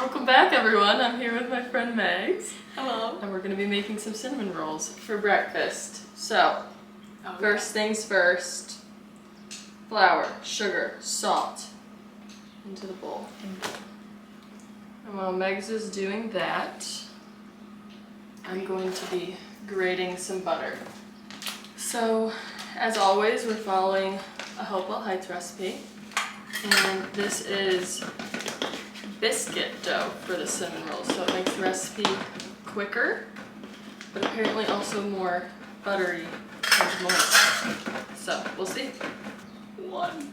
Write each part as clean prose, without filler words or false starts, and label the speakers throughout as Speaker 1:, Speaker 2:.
Speaker 1: Welcome back, everyone. I'm here with my friend Megs.
Speaker 2: Hello.
Speaker 1: And we're going to be making some cinnamon rolls for breakfast. So, first things first, flour, sugar, salt into the bowl. And while Megs is doing that, I'm going to be grating some butter. So, as always, we're following a Hopewell Heights recipe. And this is biscuit dough for the cinnamon rolls, so it makes the recipe quicker, but apparently also more buttery and moist. So we'll see. One.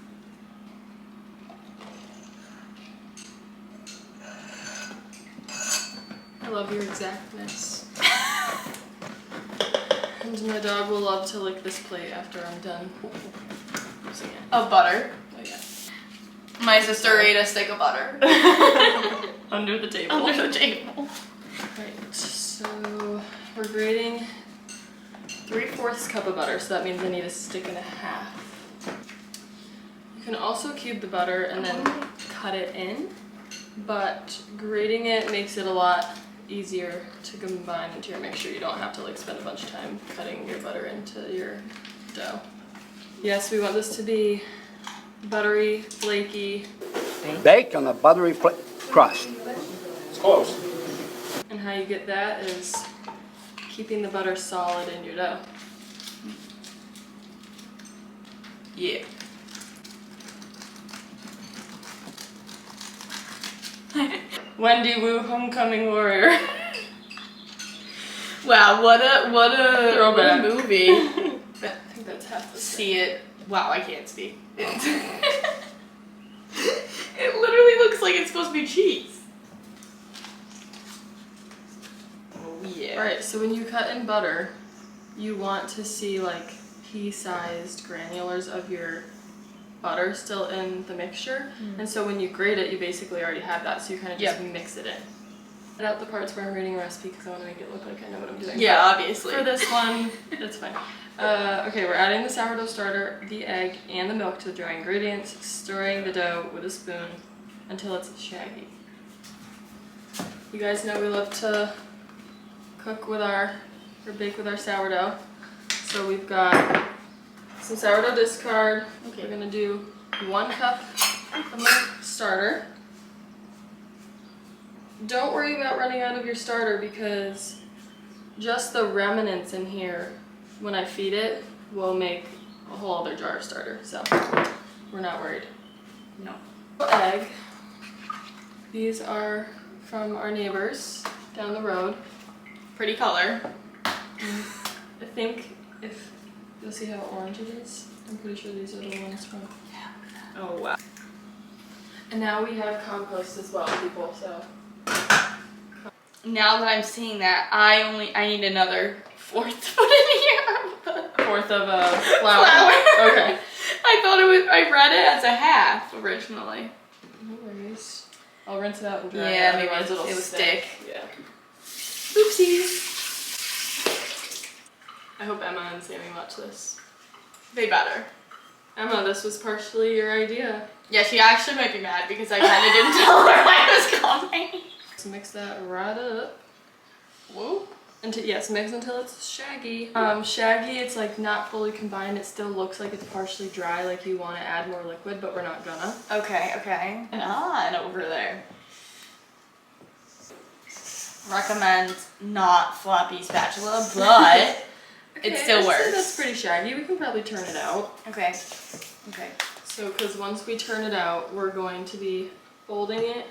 Speaker 1: I love your exactness. And my dog will love to lick this plate after I'm done using it.
Speaker 2: Of butter.
Speaker 1: Oh yeah.
Speaker 2: My sister ate a stick of butter.
Speaker 1: Under the table.
Speaker 2: Under the table.
Speaker 1: Right, so we're grating 3/4 cup of butter, so that means I need a stick and a half. You can also cube the butter and then cut it in, but grating it makes it a lot easier to combine into your mixture. You don't have to like spend a bunch of time cutting your butter into your dough. Yes, we want this to be buttery, flaky.
Speaker 3: Baked on a buttery crust. It's close.
Speaker 1: And how you get that is keeping the butter solid in your dough.
Speaker 2: Yeah.
Speaker 1: Wendy Wu, homecoming warrior.
Speaker 2: Wow, what a
Speaker 1: Throwback.
Speaker 2: movie.
Speaker 1: I think that's half the
Speaker 2: See it. Wow, I can't speak. It literally looks like it's supposed to be cheese. Oh yeah.
Speaker 1: Alright, so when you cut in butter, you want to see like pea-sized granulars of your butter still in the mixture. And so when you grate it, you basically already have that, so you kind of just mix it in. Cut out the parts where I'm reading a recipe because I want to make it look like I know what I'm doing.
Speaker 2: Yeah,
Speaker 1: But
Speaker 2: obviously.
Speaker 1: for this one, it's fine. Okay, we're adding the sourdough starter, the egg, and the milk to the dry ingredients, stirring the dough with a spoon until it's shaggy. You guys know we love to cook with or bake with our sourdough. So we've got some sourdough discard.
Speaker 2: Okay.
Speaker 1: We're gonna do 1 cup of milk starter. Don't worry about running out of your starter because just the remnants in here, when I feed it, will make a whole other jar of starter. So we're not worried.
Speaker 2: No.
Speaker 1: Egg. These are from our neighbors down the road.
Speaker 2: Pretty color.
Speaker 1: I think if you'll see how orange it is. I'm pretty sure these are the ones from.
Speaker 2: Oh wow.
Speaker 1: And now we have compost as well, people. So
Speaker 2: Now that I'm seeing that, I need another 4th to put in here.
Speaker 1: 1/4 of flour.
Speaker 2: Flour.
Speaker 1: Okay.
Speaker 2: I read it as a half originally.
Speaker 1: No worries. I'll rinse it out and dry
Speaker 2: Yeah,
Speaker 1: it.
Speaker 2: maybe
Speaker 1: Otherwise it'll
Speaker 2: stick.
Speaker 1: Yeah.
Speaker 2: Oopsies.
Speaker 1: I hope Emma and Sammy watch this.
Speaker 2: They better.
Speaker 1: Emma, this was partially your idea.
Speaker 2: Yeah, she actually might be mad because I kind of didn't tell her I was coming.
Speaker 1: So mix that right up. Whoa. Yes, mix until it's shaggy. Shaggy, it's like not fully combined. It still looks like it's partially dry, like you want to add more liquid, but we're not gonna.
Speaker 2: Okay. And over there. Recommend not floppy spatula, but it still
Speaker 1: I'd
Speaker 2: works.
Speaker 1: say that's pretty shaggy. We can probably turn it out.
Speaker 2: Okay.
Speaker 1: So, because once we turn it out, we're going to be folding it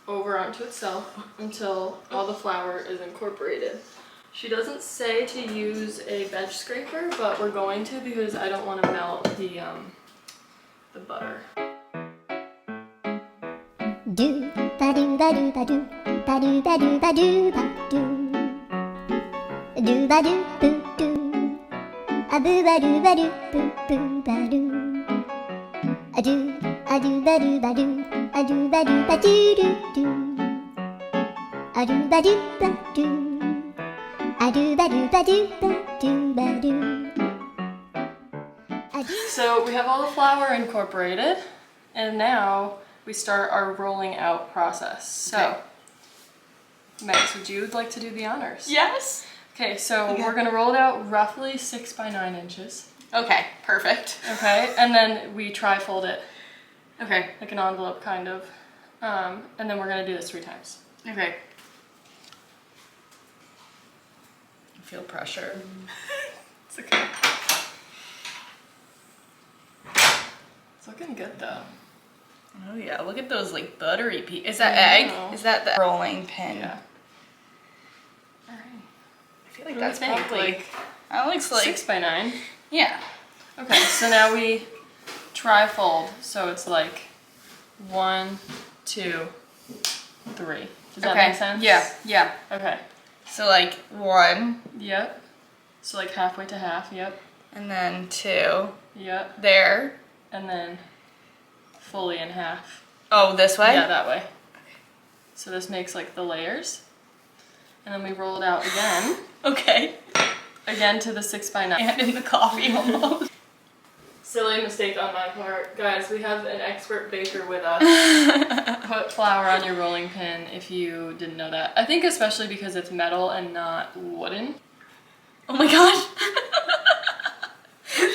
Speaker 1: over onto itself until all the flour is incorporated. She doesn't say to use a bench scraper, but we're going to because I don't want to melt the butter.
Speaker 4: Do ba do ba do ba do ba do ba do ba do ba do ba do boo do a boo ba do boo boo ba do a do ba do ba do a do ba do ba do do do a do ba do ba do a do ba do ba do ba do ba do.
Speaker 1: So we have all the flour incorporated, and now we start our rolling out process. So, Megs, would you like to do the honors?
Speaker 2: Yes.
Speaker 1: Okay, so we're gonna roll it out roughly 6 by 9 inches.
Speaker 2: Okay, perfect.
Speaker 1: Okay, and then we tri-fold it.
Speaker 2: Okay.
Speaker 1: Like an envelope, kind of. And then we're gonna do this 3 times.
Speaker 2: Okay. I feel pressure.
Speaker 1: It's okay. It's looking good though.
Speaker 2: Oh yeah, look at those like buttery pieces. Is that
Speaker 1: I
Speaker 2: egg?
Speaker 1: know.
Speaker 2: Is that the rolling pin?
Speaker 1: Yeah. Alright.
Speaker 2: I feel like
Speaker 1: What do
Speaker 2: that's
Speaker 1: you think?
Speaker 2: probably
Speaker 1: Like
Speaker 2: that looks like
Speaker 1: 6 by 9.
Speaker 2: yeah.
Speaker 1: Okay, so now we tri-fold. So it's like 1, 2, 3. Does that make sense?
Speaker 2: Yeah, yeah.
Speaker 1: Okay.
Speaker 2: So like 1
Speaker 1: Yep. So like halfway to half, yep.
Speaker 2: and then 2
Speaker 1: Yep.
Speaker 2: there.
Speaker 1: And then fully in half.
Speaker 2: Oh, this way?
Speaker 1: Yeah, that way. So this makes like the layers. And then we roll it out again.
Speaker 2: Okay.
Speaker 1: Again to the 6 by 9.
Speaker 2: And in the coffee almost.
Speaker 1: Silly mistake on my part. Guys, we have an expert baker with us. Put flour on your rolling pin if you didn't know that. I think especially because it's metal and not wooden.
Speaker 2: Oh my gosh.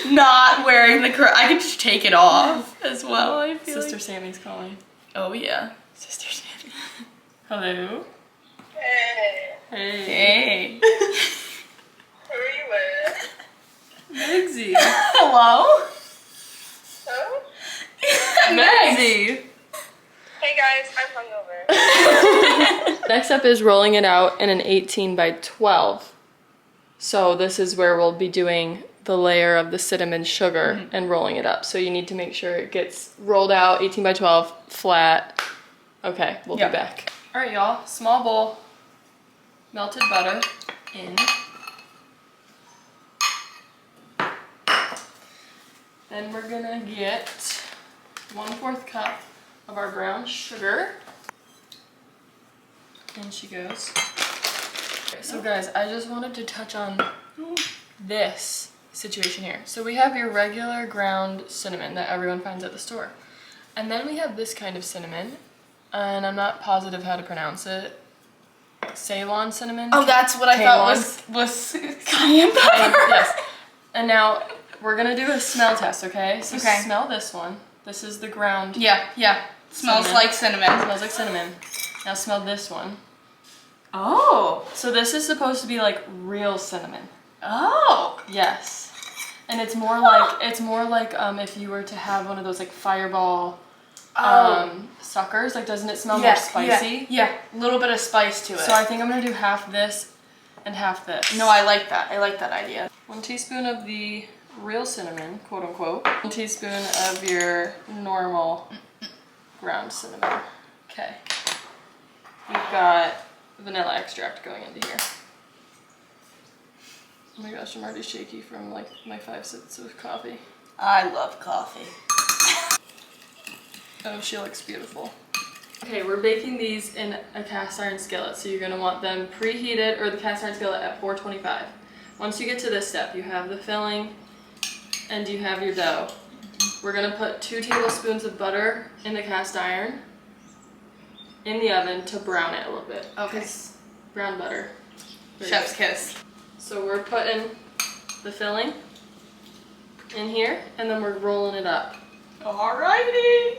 Speaker 2: Not wearing the I could just take it off as well, I feel
Speaker 1: Sister
Speaker 2: like.
Speaker 1: Sammy's calling.
Speaker 2: Oh yeah.
Speaker 1: Sister Sammy. Hello.
Speaker 5: Hey,
Speaker 1: Hey.
Speaker 2: Hey.
Speaker 5: who are you with?
Speaker 1: Megsy.
Speaker 2: Hello?
Speaker 5: Who?
Speaker 2: Megsy.
Speaker 5: Hey guys, I'm hungover.
Speaker 1: Next up is rolling it out in an 18 by 12. So this is where we'll be doing the layer of the cinnamon sugar and rolling it up. So you need to make sure it gets rolled out 18 by 12, flat. Okay, we'll be back. All right, y'all, small bowl, melted butter in. Then we're gonna get 1/4 cup of our brown sugar. In she goes. Okay, so guys, I just wanted to touch on this situation here. So we have your regular ground cinnamon that everyone finds at the store. And then we have this kind of cinnamon, and I'm not positive how to pronounce it. Ceylon cinnamon?
Speaker 2: Oh, that's what I thought was cayenne pepper.
Speaker 1: Yes. And now we're gonna do a smell test, okay? So
Speaker 2: Okay.
Speaker 1: smell this one. This is the ground.
Speaker 2: Yeah, yeah. Smells
Speaker 1: Cinnamon.
Speaker 2: like cinnamon.
Speaker 1: Smells like cinnamon. Now smell this one.
Speaker 2: Oh.
Speaker 1: So this is supposed to be like real cinnamon.
Speaker 2: Oh.
Speaker 1: Yes. And it's more like if you were to have one of those like fireball suckers, like doesn't it smell more spicy?
Speaker 2: Yeah, a little bit of spice to it.
Speaker 1: So I think I'm gonna do half this and half this.
Speaker 2: No, I like that. I like that idea.
Speaker 1: 1 teaspoon of the real cinnamon, quote unquote. 1 teaspoon of your normal ground cinnamon. Okay. We've got vanilla extract going into here. Oh my gosh, I'm already shaky from like my 5 sips of coffee.
Speaker 2: I love coffee.
Speaker 1: Oh, she looks beautiful. Okay, we're baking these in a cast iron skillet, so you're gonna want them preheated, or the cast iron skillet at 425. Once you get to this step, you have the filling and you have your dough. We're gonna put 2 tablespoons of butter in the cast iron in the oven to brown it a little bit.
Speaker 2: Okay.
Speaker 1: 'Cause brown butter. Very
Speaker 2: Chef's
Speaker 1: good.
Speaker 2: kiss.
Speaker 1: So we're putting the filling in here and then we're rolling it up.
Speaker 2: Alrighty.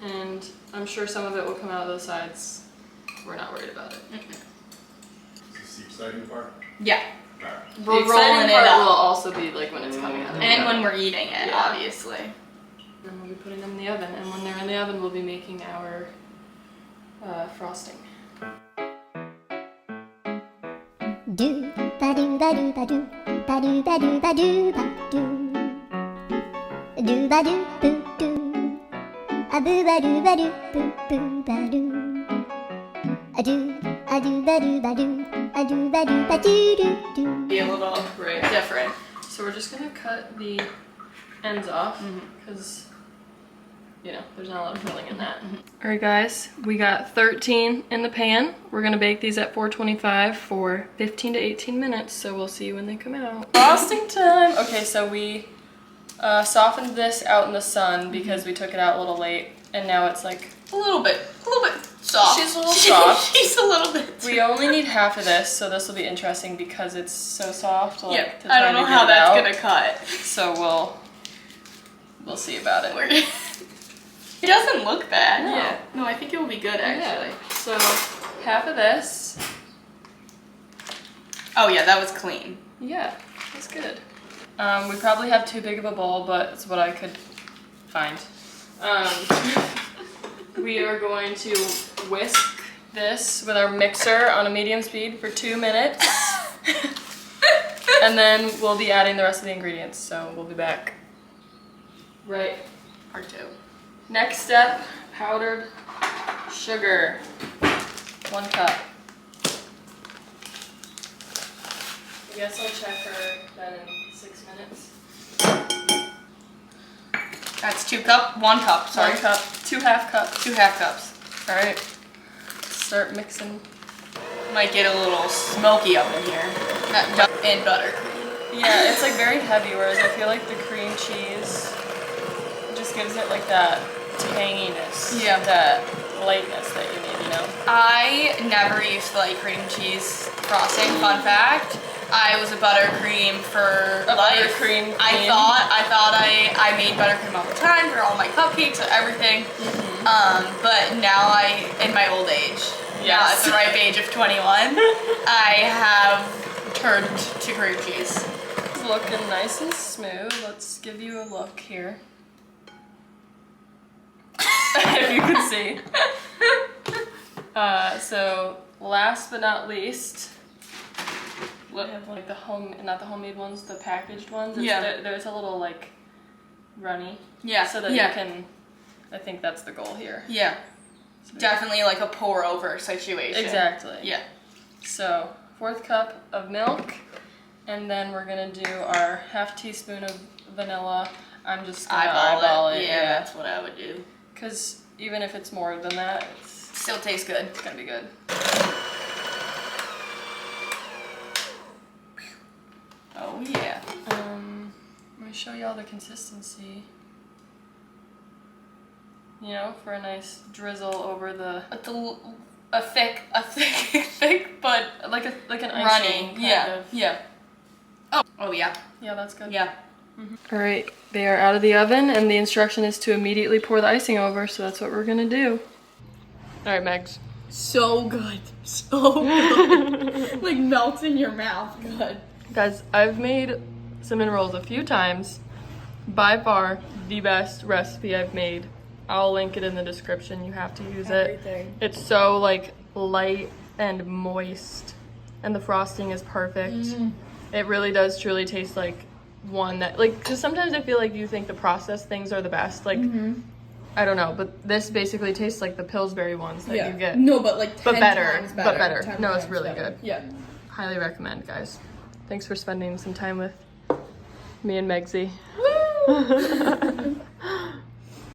Speaker 1: And I'm sure some of it will come out of the sides. We're not worried about it.
Speaker 6: Is this the exciting part?
Speaker 2: Yeah.
Speaker 6: Alright.
Speaker 1: The
Speaker 2: We're
Speaker 1: exciting
Speaker 2: rolling it
Speaker 1: part
Speaker 2: up.
Speaker 1: will also be like when it's coming out of the
Speaker 2: And
Speaker 1: oven.
Speaker 2: when we're eating it,
Speaker 1: Yeah.
Speaker 2: obviously.
Speaker 1: And we'll be putting them in the oven. And when they're in the oven, we'll be making our frosting.
Speaker 4: Do ba do ba do ba do ba do ba do ba do ba do ba do boo do a boo ba do ba do boo boo ba do a do ba do ba do ba do ba do do.
Speaker 2: Be a little different.
Speaker 1: So we're just gonna cut the ends off because you know there's not a lot of filling in that. All right, guys, we got 13 in the pan. We're gonna bake these at 425 for 15 to 18 minutes. So we'll see you when they come out. Frosting time. Okay, so we Softened this out in the sun because we took it out a little late, and now it's like
Speaker 2: A little bit soft.
Speaker 1: She's a little soft.
Speaker 2: She's a little bit.
Speaker 1: we only need half of this, so this will be interesting because it's so soft. Like,
Speaker 2: Yeah,
Speaker 1: to
Speaker 2: I
Speaker 1: try
Speaker 2: don't
Speaker 1: to
Speaker 2: know
Speaker 1: get
Speaker 2: how
Speaker 1: it
Speaker 2: that's
Speaker 1: out.
Speaker 2: gonna cut.
Speaker 1: So we'll see about it.
Speaker 2: It doesn't look bad.
Speaker 1: No.
Speaker 2: Yeah. No, I think it will be good actually.
Speaker 1: Yeah. So half of this.
Speaker 2: Oh yeah, that was clean.
Speaker 1: Yeah, that's good. We probably have too big of a bowl, but it's what I could find. We are going to whisk this with our mixer on a medium speed for 2 minutes. And then we'll be adding the rest of the ingredients, so we'll be back. Right.
Speaker 2: Part 2.
Speaker 1: Next step, powdered sugar. 1 cup. I guess I'll check her then in 6 minutes.
Speaker 2: That's 1 cup, sorry.
Speaker 1: 1 cup, 2 half cups.
Speaker 2: 2 half cups.
Speaker 1: Alright, start mixing.
Speaker 2: Might get a little smoky up in here. And buttercream.
Speaker 1: Yeah, it's like very heavy, whereas I feel like the cream cheese just gives it like that tanginess.
Speaker 2: Yeah.
Speaker 1: That lightness that you need, you know?
Speaker 2: I never used to like cream cheese frosting. Fun fact. I was a buttercream for life.
Speaker 1: Buttercream
Speaker 2: I
Speaker 1: queen.
Speaker 2: thought I made buttercream all the time for all my cupcakes and everything. But now in my old age, now at the ripe age of 21, I have turned to cream cheese.
Speaker 1: It's looking nice and smooth. Let's give you a look here. If you can see. So last but not least, I have like not the homemade ones, the packaged ones. There's a little like runny.
Speaker 2: Yeah.
Speaker 1: So that you can, I think that's the goal here.
Speaker 2: Yeah. Definitely like a pour over situation.
Speaker 1: Exactly.
Speaker 2: Yeah.
Speaker 1: So 1/4 cup of milk, and then we're gonna do our 1/2 teaspoon of vanilla. I'm just gonna eyeball it.
Speaker 2: Yeah, that's what I would do.
Speaker 1: Because even if it's more than that, it's
Speaker 2: Still tastes good.
Speaker 1: gonna be good.
Speaker 2: Oh yeah.
Speaker 1: I'm gonna show you all the consistency. You know, for a nice drizzle over the
Speaker 2: A thick, but
Speaker 1: like an
Speaker 2: runny.
Speaker 1: icing kind of.
Speaker 2: Yeah. Oh yeah.
Speaker 1: Yeah, that's good.
Speaker 2: Yeah.
Speaker 1: All right, they are out of the oven, and the instruction is to immediately pour the icing over. So that's what we're gonna do. All right, Megs.
Speaker 2: So good. So good. Like melts in your mouth. Good.
Speaker 1: Guys, I've made cinnamon rolls a few times. By far, the best recipe I've made. I'll link it in the description. You have to use
Speaker 2: Everything.
Speaker 1: it. It's so like light and moist, and the frosting is perfect. It really does truly taste like one that like, because sometimes I feel like you think the processed things are the best. Like, I don't know, but this basically tastes like the Pillsbury ones that you get.
Speaker 2: No, but like 10
Speaker 1: But better.
Speaker 2: times
Speaker 1: But better.
Speaker 2: 10
Speaker 1: No, it's
Speaker 2: times
Speaker 1: really
Speaker 2: better.
Speaker 1: good.
Speaker 2: Yeah.
Speaker 1: Highly recommend, guys. Thanks for spending some time with me and Megsy.
Speaker 2: Woo!